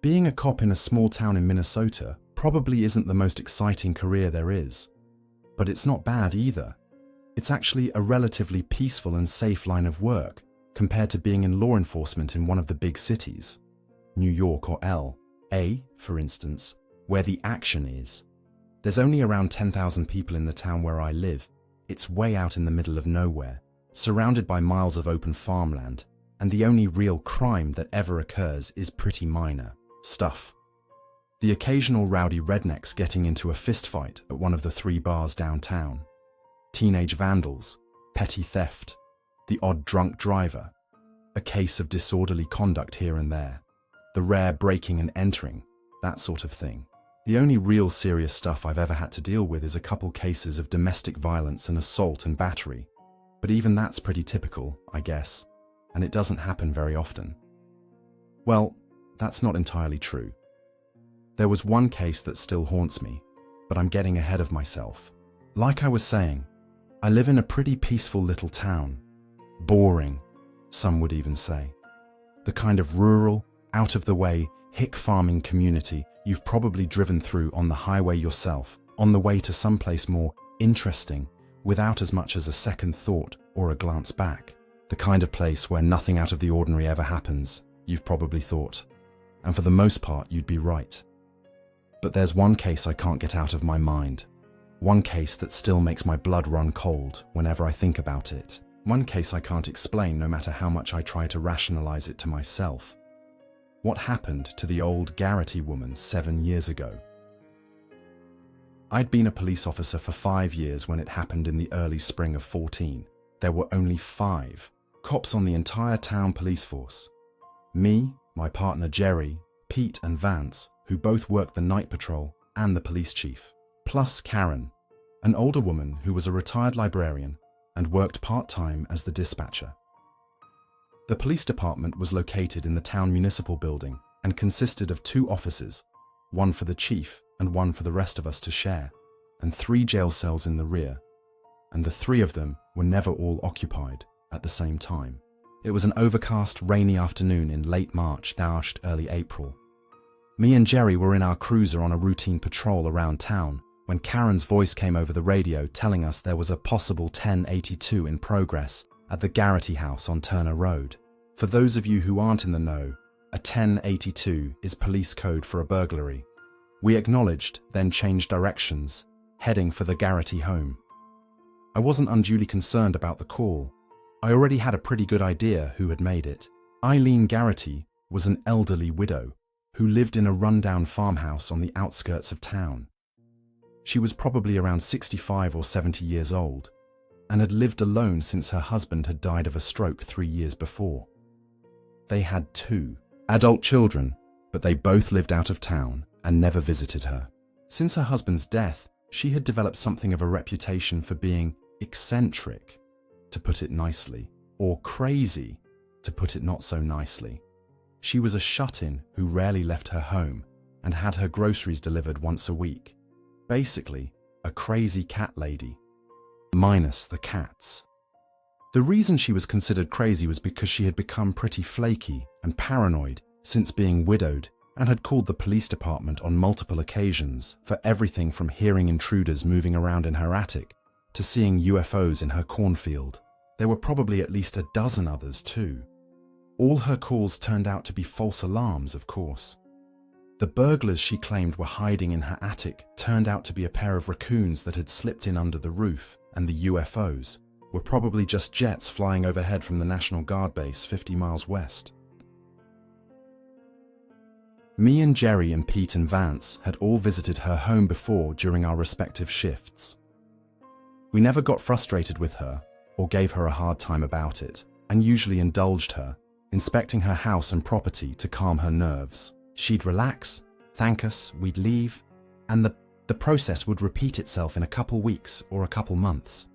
Being a cop in a small town in Minnesota probably isn't the most exciting career there is. But it's not bad either. It's actually a relatively peaceful and safe line of work compared to being in law enforcement in one of the big cities. New York or L.A., for instance, where the action is. There's only around 10,000 people in the town where I live. It's way out in the middle of nowhere, surrounded by miles of open farmland, and the only real crime that ever occurs is pretty minor stuff. The occasional rowdy rednecks getting into a fistfight at one of the 3 bars downtown. Teenage vandals, petty theft, the odd drunk driver, a case of disorderly conduct here and there, the rare breaking and entering, that sort of thing. The only real serious stuff I've ever had to deal with is a couple cases of domestic violence and assault and battery. But even that's pretty typical, I guess, and it doesn't happen very often. Well, that's not entirely true. There was one case that still haunts me, but I'm getting ahead of myself. Like I was saying, I live in a pretty peaceful little town. Boring, some would even say. The kind of rural, out-of-the-way, hick farming community you've probably driven through on the highway yourself, on the way to someplace more interesting, without as much as a second thought or a glance back. The kind of place where nothing out of the ordinary ever happens, you've probably thought. And for the most part, you'd be right. But there's one case I can't get out of my mind. One case that still makes my blood run cold whenever I think about it. One case I can't explain no matter how much I try to rationalize it to myself. What happened to the old Garrity woman 7 years ago? I'd been a police officer for 5 years when it happened in the early spring of 14. There were only 5 cops on the entire town police force. Me, my partner Jerry, Pete and Vance, who both worked the night patrol, and the police chief. Plus Karen, an older woman who was a retired librarian and worked part-time as the dispatcher. The police department was located in the town municipal building and consisted of 2 offices, one for the chief and one for the rest of us to share, and 3 jail cells in the rear. And the 3 of them were never all occupied at the same time. It was an overcast, rainy afternoon in late March/early April. Me and Jerry were in our cruiser on a routine patrol around town when Karen's voice came over the radio telling us there was a possible 1082 in progress at the Garrity house on Turner Road. For those of you who aren't in the know, a 1082 is police code for a burglary. We acknowledged, then changed directions, heading for the Garrity home. I wasn't unduly concerned about the call. I already had a pretty good idea who had made it. Eileen Garrity was an elderly widow who lived in a rundown farmhouse on the outskirts of town. She was probably around 65 or 70 years old and had lived alone since her husband had died of a stroke 3 years before. They had 2 adult children, but they both lived out of town and never visited her. Since her husband's death, she had developed something of a reputation for being eccentric, to put it nicely, or crazy, to put it not so nicely. She was a shut-in who rarely left her home and had her groceries delivered once a week. Basically, a crazy cat lady, minus the cats. The reason she was considered crazy was because she had become pretty flaky and paranoid since being widowed and had called the police department on multiple occasions for everything from hearing intruders moving around in her attic to seeing UFOs in her cornfield. There were probably at least a dozen others too. All her calls turned out to be false alarms, of course. The burglars she claimed were hiding in her attic turned out to be a pair of raccoons that had slipped in under the roof, and the UFOs were probably just jets flying overhead from the National Guard base 50 miles west. Me and Jerry and Pete and Vance had all visited her home before during our respective shifts. We never got frustrated with her or gave her a hard time about it, and usually indulged her, inspecting her house and property to calm her nerves. She'd relax, thank us, we'd leave, and the process would repeat itself in a couple weeks or a couple months.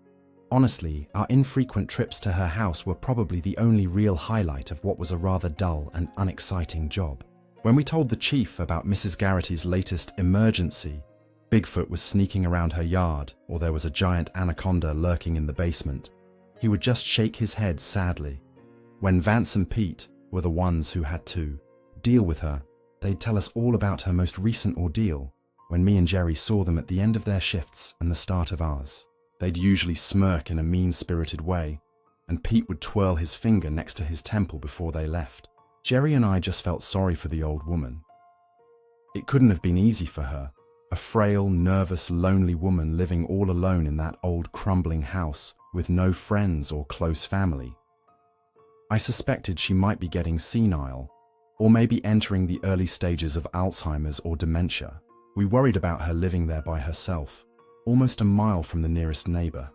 Honestly, our infrequent trips to her house were probably the only real highlight of what was a rather dull and unexciting job. When we told the chief about Mrs. Garrity's latest emergency, Bigfoot was sneaking around her yard or there was a giant anaconda lurking in the basement, he would just shake his head sadly. When Vance and Pete were the ones who had to deal with her, They'd tell us all about her most recent ordeal when me and Jerry saw them at the end of their shifts and the start of ours. They'd usually smirk in a mean-spirited way, and Pete would twirl his finger next to his temple before they left. Jerry and I just felt sorry for the old woman. It couldn't have been easy for her, a frail, nervous, lonely woman living all alone in that old crumbling house with no friends or close family. I suspected she might be getting senile, or maybe entering the early stages of Alzheimer's or dementia. We worried about her living there by herself, almost a mile from the nearest neighbor.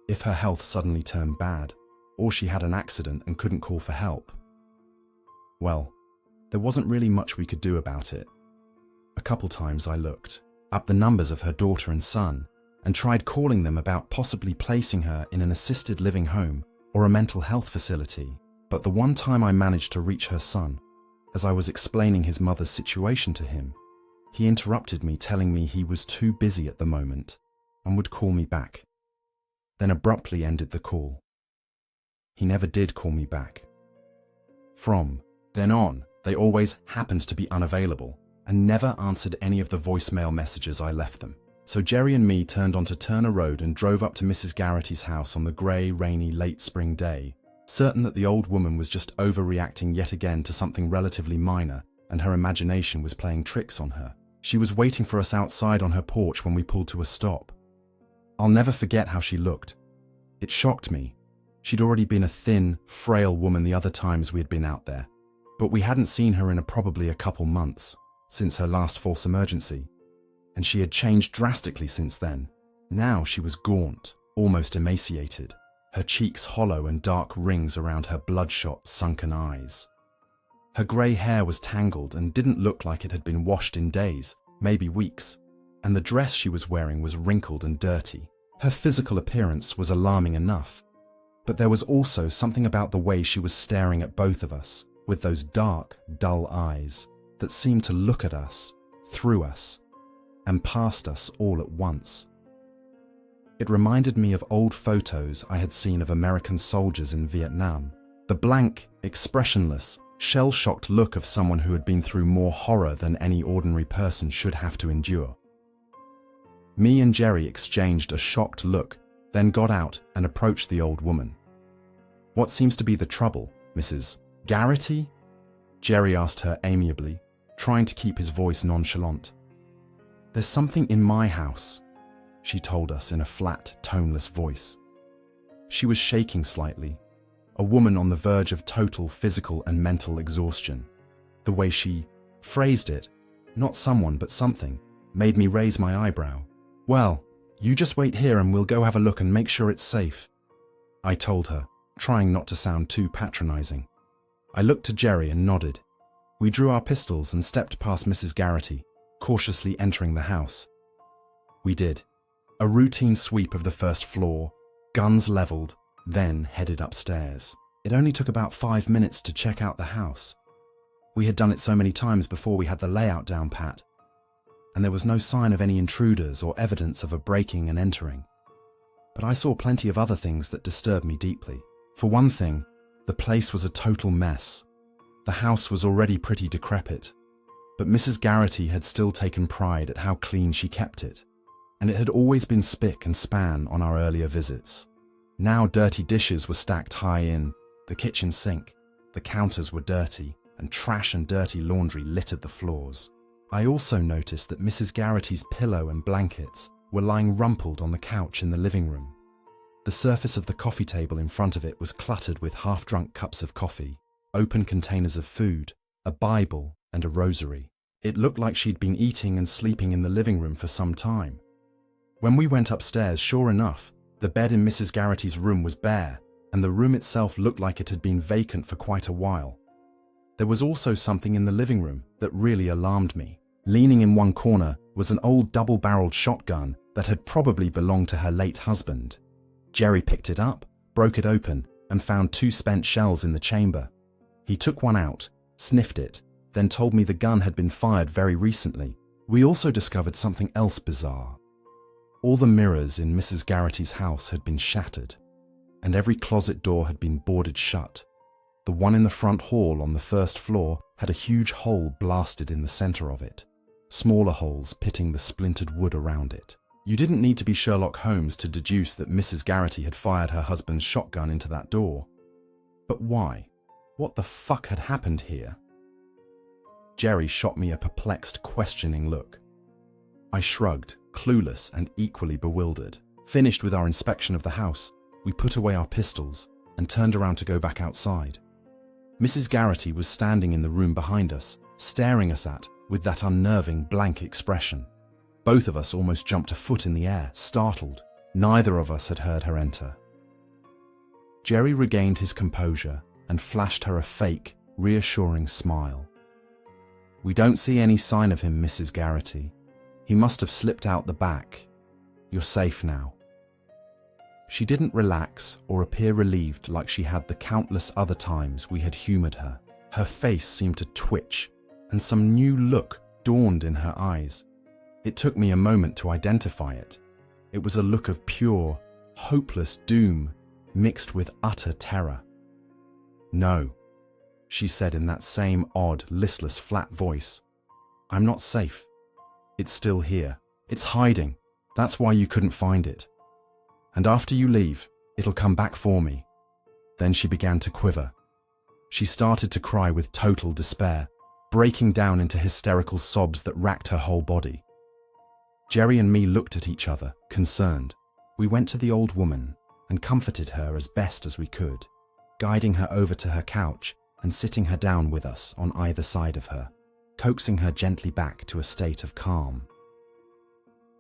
If her health suddenly turned bad, or she had an accident and couldn't call for help, well, there wasn't really much we could do about it. A couple times I looked up the numbers of her daughter and son and tried calling them about possibly placing her in an assisted living home or a mental health facility. But the one time I managed to reach her son, as I was explaining his mother's situation to him, he interrupted me, telling me he was too busy at the moment and would call me back, then abruptly ended the call. He never did call me back. From then on, they always happened to be unavailable and never answered any of the voicemail messages I left them. So Jerry and me turned onto Turner Road and drove up to Mrs. Garrity's house on the grey, rainy, late spring day, certain that the old woman was just overreacting yet again to something relatively minor and her imagination was playing tricks on her. She was waiting for us outside on her porch when we pulled to a stop. I'll never forget how she looked. It shocked me. She'd already been a thin, frail woman the other times we had been out there, but we hadn't seen her in probably a couple months, since her last false emergency, and she had changed drastically since then. Now she was gaunt, almost emaciated, her cheeks hollow and dark rings around her bloodshot, sunken eyes. Her grey hair was tangled and didn't look like it had been washed in days, maybe weeks, and the dress she was wearing was wrinkled and dirty. Her physical appearance was alarming enough, but there was also something about the way she was staring at both of us, with those dark, dull eyes that seemed to look at us, through us, and past us all at once. It reminded me of old photos I had seen of American soldiers in Vietnam, the blank, expressionless, shell-shocked look of someone who had been through more horror than any ordinary person should have to endure. Me and Jerry exchanged a shocked look, then got out and approached the old woman. "What seems to be the trouble, Mrs. Garrity?" Jerry asked her amiably, trying to keep his voice nonchalant. "There's something in my house," she told us in a flat, toneless voice. She was shaking slightly, a woman on the verge of total physical and mental exhaustion. The way she phrased it, not someone but something, made me raise my eyebrow. "Well, you just wait here and we'll go have a look and make sure it's safe," I told her, trying not to sound too patronizing. I looked to Jerry and nodded. We drew our pistols and stepped past Mrs. Garrity, cautiously entering the house. We did. A routine sweep of the first floor, guns leveled, then headed upstairs. It only took about 5 minutes to check out the house. We had done it so many times before we had the layout down pat, and there was no sign of any intruders or evidence of a breaking and entering. But I saw plenty of other things that disturbed me deeply. For one thing, the place was a total mess. The house was already pretty decrepit, but Mrs. Garrity had still taken pride at how clean she kept it, and it had always been spick and span on our earlier visits. Now dirty dishes were stacked high in the kitchen sink, the counters were dirty, and trash and dirty laundry littered the floors. I also noticed that Mrs. Garrity's pillow and blankets were lying rumpled on the couch in the living room. The surface of the coffee table in front of it was cluttered with half-drunk cups of coffee, open containers of food, a Bible, and a rosary. It looked like she'd been eating and sleeping in the living room for some time. When we went upstairs, sure enough, the bed in Mrs. Garrity's room was bare, and the room itself looked like it had been vacant for quite a while. There was also something in the living room that really alarmed me. Leaning in one corner was an old double-barreled shotgun that had probably belonged to her late husband. Jerry picked it up, broke it open, and found 2 spent shells in the chamber. He took one out, sniffed it, then told me the gun had been fired very recently. We also discovered something else bizarre. All the mirrors in Mrs. Garrity's house had been shattered, and every closet door had been boarded shut. The one in the front hall on the first floor had a huge hole blasted in the center of it, smaller holes pitting the splintered wood around it. You didn't need to be Sherlock Holmes to deduce that Mrs. Garrity had fired her husband's shotgun into that door. But why? What the fuck had happened here? Jerry shot me a perplexed, questioning look. I shrugged, clueless and equally bewildered. Finished with our inspection of the house, we put away our pistols and turned around to go back outside. Mrs. Garrity was standing in the room behind us, staring us at with that unnerving, blank expression. Both of us almost jumped a foot in the air, startled. Neither of us had heard her enter. Jerry regained his composure and flashed her a fake, reassuring smile. "We don't see any sign of him, Mrs. Garrity. He must have slipped out the back. You're safe now." She didn't relax or appear relieved like she had the countless other times we had humored her. Her face seemed to twitch, and some new look dawned in her eyes. It took me a moment to identify it. It was a look of pure, hopeless doom mixed with utter terror. "No," she said in that same odd, listless, flat voice. "I'm not safe. It's still here. It's hiding. That's why you couldn't find it. And after you leave, it'll come back for me." Then she began to quiver. She started to cry with total despair, breaking down into hysterical sobs that racked her whole body. Jerry and me looked at each other, concerned. We went to the old woman and comforted her as best as we could, guiding her over to her couch and sitting her down with us on either side of her, coaxing her gently back to a state of calm.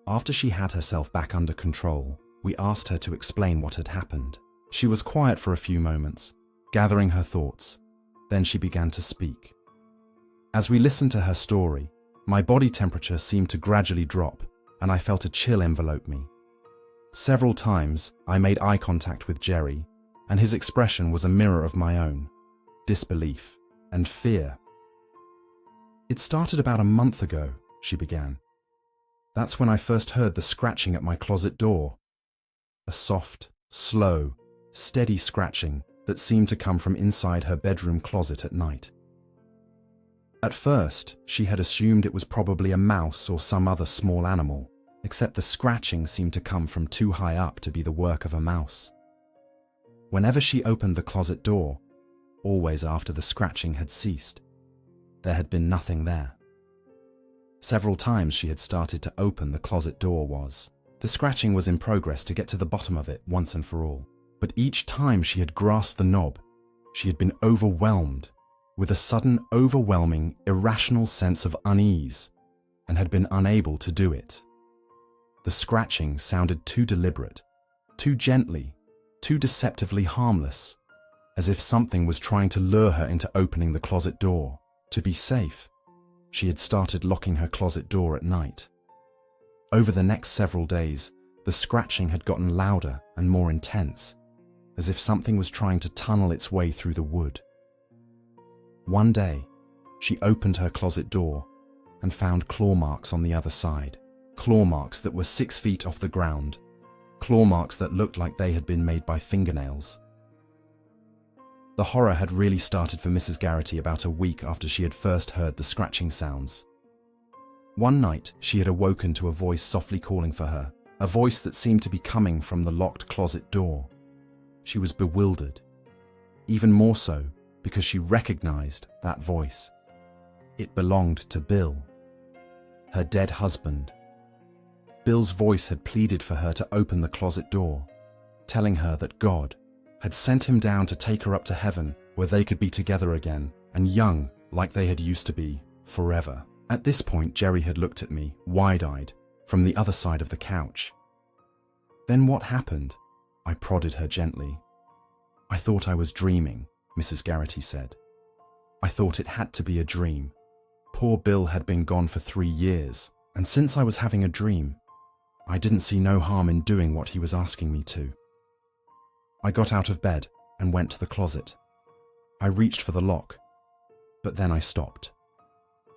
After she had herself back under control, we asked her to explain what had happened. She was quiet for a few moments, gathering her thoughts. Then she began to speak. As we listened to her story, my body temperature seemed to gradually drop, and I felt a chill envelope me. Several times, I made eye contact with Jerry, and his expression was a mirror of my own: disbelief and fear. "It started about a month ago," she began. "That's when I first heard the scratching at my closet door. A soft, slow, steady scratching that seemed to come from inside her bedroom closet at night. At first, she had assumed it was probably a mouse or some other small animal, except the scratching seemed to come from too high up to be the work of a mouse. Whenever she opened the closet door, always after the scratching had ceased, there had been nothing there. Several times she had started to open the closet door the scratching was in progress to get to the bottom of it once and for all. But each time she had grasped the knob, she had been overwhelmed with a sudden, overwhelming, irrational sense of unease and had been unable to do it. The scratching sounded too deliberate, too gently, too deceptively harmless, as if something was trying to lure her into opening the closet door. To be safe, she had started locking her closet door at night. Over the next several days, the scratching had gotten louder and more intense, as if something was trying to tunnel its way through the wood. One day, she opened her closet door and found claw marks on the other side, claw marks that were 6 feet off the ground, claw marks that looked like they had been made by fingernails. The horror had really started for Mrs. Garrity about a week after she had first heard the scratching sounds. One night, she had awoken to a voice softly calling for her, a voice that seemed to be coming from the locked closet door. She was bewildered, even more so because she recognized that voice. It belonged to Bill, her dead husband. Bill's voice had pleaded for her to open the closet door, telling her that God had sent him down to take her up to heaven where they could be together again and young like they had used to be forever. At this point, Jerry had looked at me, wide-eyed, from the other side of the couch. "Then what happened?" I prodded her gently. "I thought I was dreaming," Mrs. Garrity said. "I thought it had to be a dream. Poor Bill had been gone for 3 years, and since I was having a dream, I didn't see no harm in doing what he was asking me to. I got out of bed and went to the closet. I reached for the lock, but then I stopped.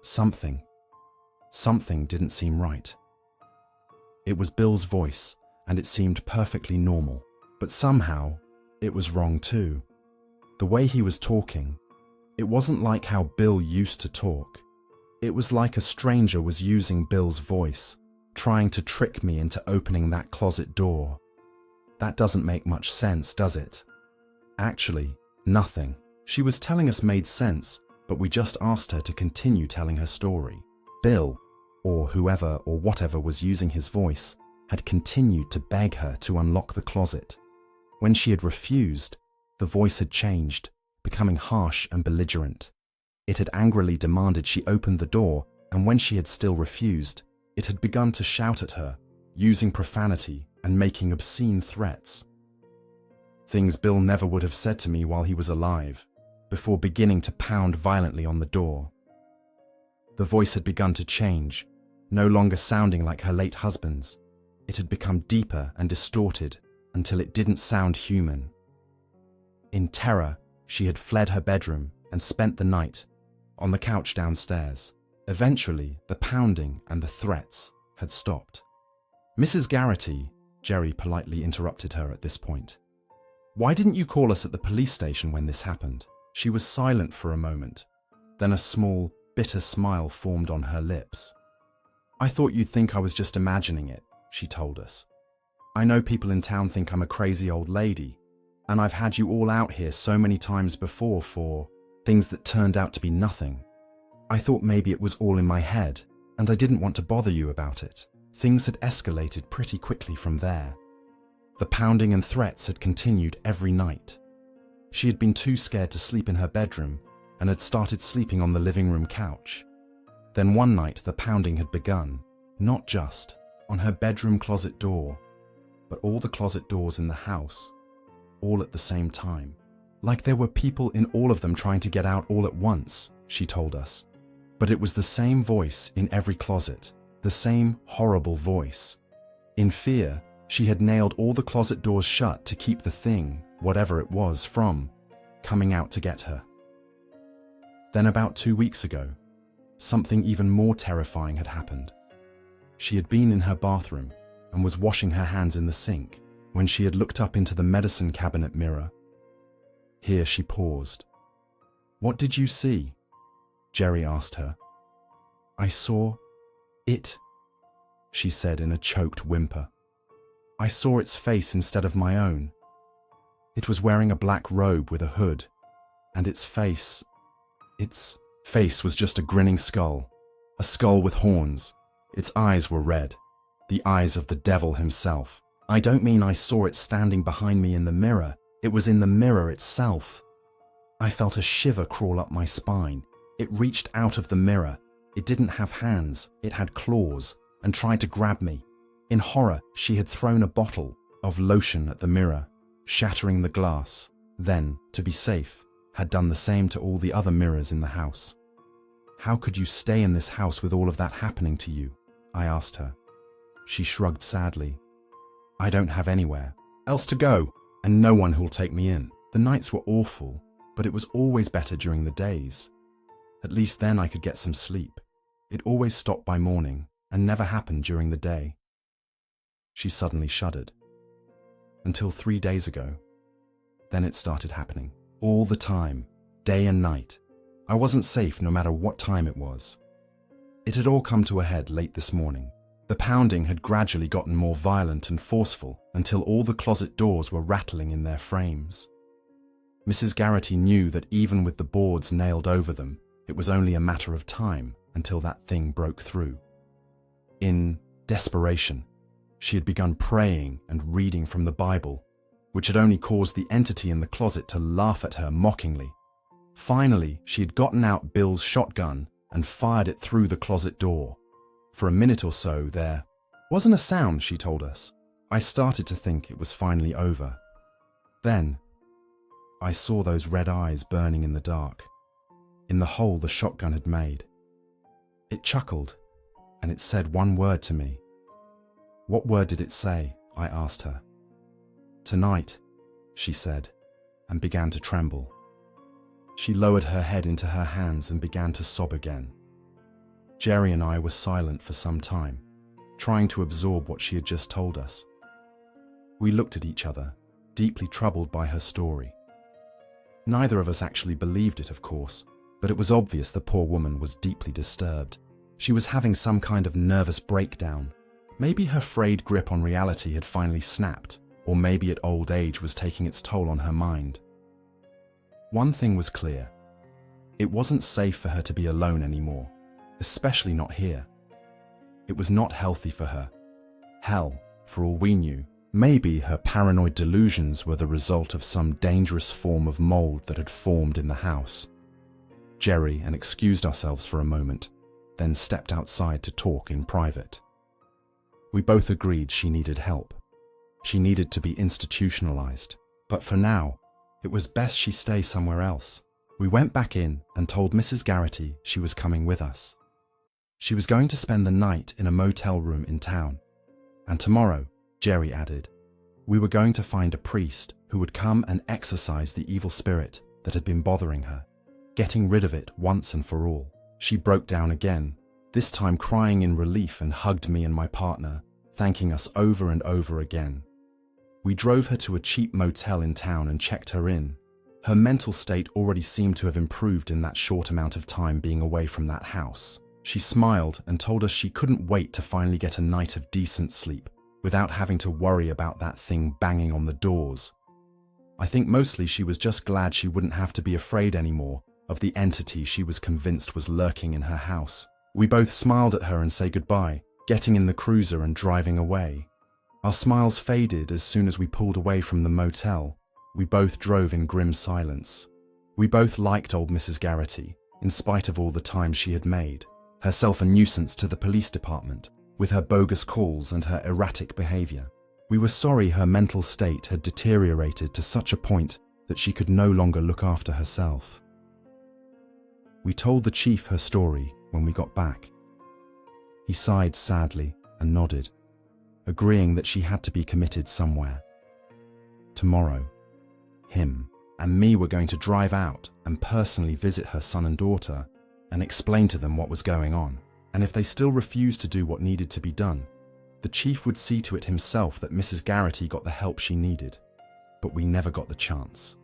Something didn't seem right. It was Bill's voice, and it seemed perfectly normal, but somehow it was wrong too. The way he was talking, it wasn't like how Bill used to talk. It was like a stranger was using Bill's voice, trying to trick me into opening that closet door. That doesn't make much sense, does it? Actually, nothing she was telling us made sense, but we just asked her to continue telling her story. Bill, or whoever or whatever was using his voice, had continued to beg her to unlock the closet. When she had refused, the voice had changed, becoming harsh and belligerent. It had angrily demanded she open the door, and when she had still refused, it had begun to shout at her, using profanity and making obscene threats. Things Bill never would have said to me while he was alive, before beginning to pound violently on the door. The voice had begun to change, no longer sounding like her late husband's. It had become deeper and distorted until it didn't sound human. In terror, she had fled her bedroom and spent the night on the couch downstairs. Eventually, the pounding and the threats had stopped. "Mrs. Garrity," Jerry politely interrupted her at this point. "Why didn't you call us at the police station when this happened?" She was silent for a moment. Then a small, bitter smile formed on her lips. "I thought you'd think I was just imagining it," she told us. "I know people in town think I'm a crazy old lady, and I've had you all out here so many times before for things that turned out to be nothing. I thought maybe it was all in my head, and I didn't want to bother you about it." Things had escalated pretty quickly from there. The pounding and threats had continued every night. She had been too scared to sleep in her bedroom and had started sleeping on the living room couch. Then one night the pounding had begun, not just on her bedroom closet door, but all the closet doors in the house, all at the same time. Like there were people in all of them trying to get out all at once, she told us. But it was the same voice in every closet, the same horrible voice. In fear, she had nailed all the closet doors shut to keep the thing, whatever it was, from coming out to get her. Then about 2 weeks ago, something even more terrifying had happened. She had been in her bathroom and was washing her hands in the sink when she had looked up into the medicine cabinet mirror. Here she paused. "What did you see?" Jerry asked her. "I saw it," she said in a choked whimper. "I saw its face instead of my own. It was wearing a black robe with a hood, and its face was just a grinning skull, a skull with horns. Its eyes were red, the eyes of the devil himself. I don't mean I saw it standing behind me in the mirror, it was in the mirror itself. I felt a shiver crawl up my spine. It reached out of the mirror. It didn't have hands, it had claws, and tried to grab me. In horror, she had thrown a bottle of lotion at the mirror, shattering the glass, then, to be safe, had done the same to all the other mirrors in the house. "How could you stay in this house with all of that happening to you?" I asked her. She shrugged sadly. "I don't have anywhere else to go, and no one who'll take me in. The nights were awful, but it was always better during the days. At least then I could get some sleep. It always stopped by morning and never happened during the day." She suddenly shuddered. "Until 3 days ago. Then it started happening. All the time, day and night. I wasn't safe no matter what time it was. It had all come to a head late this morning. The pounding had gradually gotten more violent and forceful until all the closet doors were rattling in their frames. Mrs. Garrity knew that even with the boards nailed over them, it was only a matter of time until that thing broke through. In desperation, she had begun praying and reading from the Bible, which had only caused the entity in the closet to laugh at her mockingly. Finally, she had gotten out Bill's shotgun and fired it through the closet door. For a minute or so, there wasn't a sound, she told us. I started to think it was finally over. Then, I saw those red eyes burning in the dark, in the hole the shotgun had made. It chuckled, and it said one word to me. "What word did it say?" I asked her. "Tonight," she said, and began to tremble. She lowered her head into her hands and began to sob again. Jerry and I were silent for some time, trying to absorb what she had just told us. We looked at each other, deeply troubled by her story. Neither of us actually believed it, of course, but it was obvious the poor woman was deeply disturbed. She was having some kind of nervous breakdown. Maybe her frayed grip on reality had finally snapped, or maybe at old age was taking its toll on her mind. One thing was clear. It wasn't safe for her to be alone anymore, especially not here. It was not healthy for her. Hell, for all we knew, maybe her paranoid delusions were the result of some dangerous form of mold that had formed in the house. Jerry and excused ourselves for a moment, then stepped outside to talk in private. We both agreed she needed help. She needed to be institutionalized, but for now, it was best she stay somewhere else. We went back in and told Mrs. Garrity she was coming with us. She was going to spend the night in a motel room in town. And tomorrow, Jerry added, we were going to find a priest who would come and exorcise the evil spirit that had been bothering her, getting rid of it once and for all. She broke down again, this time crying in relief, and hugged me and my partner, thanking us over and over again. We drove her to a cheap motel in town and checked her in. Her mental state already seemed to have improved in that short amount of time being away from that house. She smiled and told us she couldn't wait to finally get a night of decent sleep without having to worry about that thing banging on the doors. I think mostly she was just glad she wouldn't have to be afraid anymore of the entity she was convinced was lurking in her house. We both smiled at her and said goodbye, getting in the cruiser and driving away. Our smiles faded as soon as we pulled away from the motel. We both drove in grim silence. We both liked old Mrs. Garrity, in spite of all the time she had made. Herself a nuisance to the police department, with her bogus calls and her erratic behavior. We were sorry her mental state had deteriorated to such a point that she could no longer look after herself. We told the chief her story when we got back. He sighed sadly and nodded, agreeing that she had to be committed somewhere. Tomorrow, him and me were going to drive out and personally visit her son and daughter and explain to them what was going on. And if they still refused to do what needed to be done, the chief would see to it himself that Mrs. Garrity got the help she needed. But we never got the chance.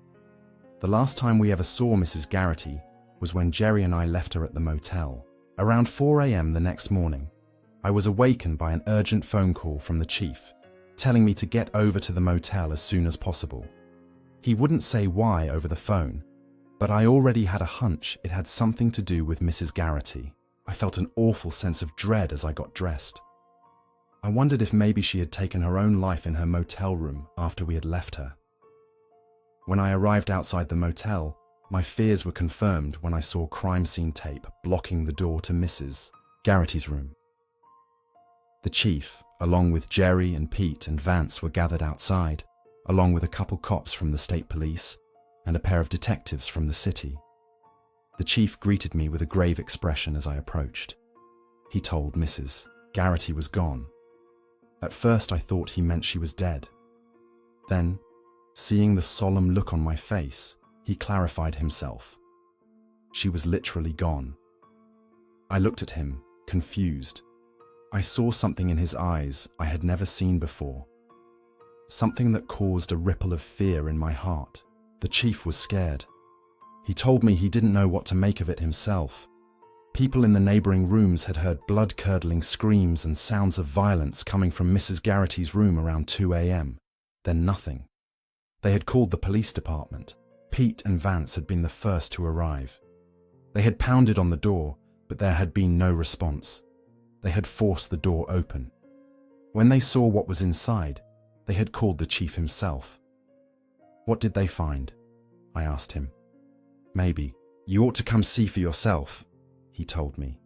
The last time we ever saw Mrs. Garrity was when Jerry and I left her at the motel. Around 4 a.m. the next morning, I was awakened by an urgent phone call from the chief, telling me to get over to the motel as soon as possible. He wouldn't say why over the phone, but I already had a hunch it had something to do with Mrs. Garrity. I felt an awful sense of dread as I got dressed. I wondered if maybe she had taken her own life in her motel room after we had left her. When I arrived outside the motel, my fears were confirmed when I saw crime scene tape blocking the door to Mrs. Garrity's room. The chief, along with Jerry and Pete and Vance, were gathered outside, along with a couple cops from the state police and a pair of detectives from the city. The chief greeted me with a grave expression as I approached. He told Mrs. Garrity was gone. At first I thought he meant she was dead. Then, seeing the solemn look on my face, he clarified himself. She was literally gone. I looked at him, confused. I saw something in his eyes I had never seen before. Something that caused a ripple of fear in my heart. The chief was scared. He told me he didn't know what to make of it himself. People in the neighboring rooms had heard blood-curdling screams and sounds of violence coming from Mrs. Garrity's room around 2 a.m. Then nothing. They had called the police department. Pete and Vance had been the first to arrive. They had pounded on the door, but there had been no response. They had forced the door open. When they saw what was inside, they had called the chief himself. What did they find? I asked him. Maybe. You ought to come see for yourself, he told me,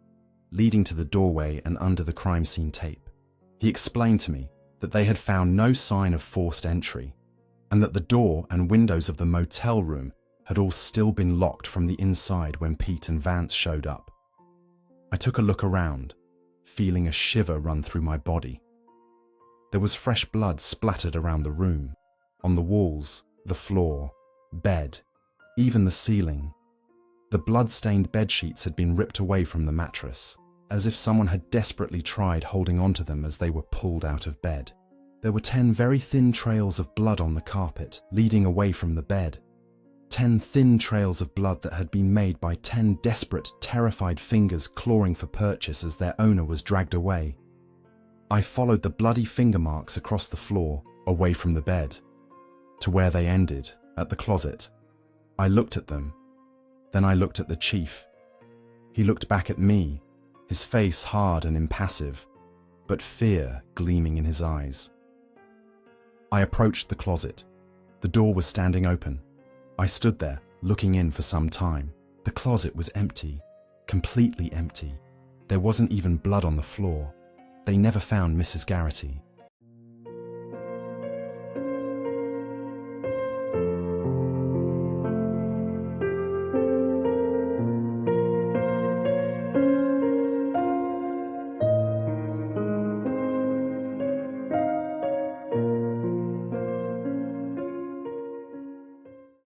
leading to the doorway and under the crime scene tape. He explained to me that they had found no sign of forced entry, and that the door and windows of the motel room had all still been locked from the inside when Pete and Vance showed up. I took a look around, feeling a shiver run through my body. There was fresh blood splattered around the room, on the walls, the floor, bed, even the ceiling. The blood-stained bedsheets had been ripped away from the mattress, as if someone had desperately tried holding onto them as they were pulled out of bed. There were 10 very thin trails of blood on the carpet, leading away from the bed. 10 thin trails of blood that had been made by 10 desperate, terrified fingers clawing for purchase as their owner was dragged away. I followed the bloody finger marks across the floor, away from the bed, to where they ended, at the closet. I looked at them. Then I looked at the chief. He looked back at me, his face hard and impassive, but fear gleaming in his eyes. I approached the closet. The door was standing open. I stood there, looking in for some time. The closet was empty, completely empty. There wasn't even blood on the floor. They never found Mrs. Garrity.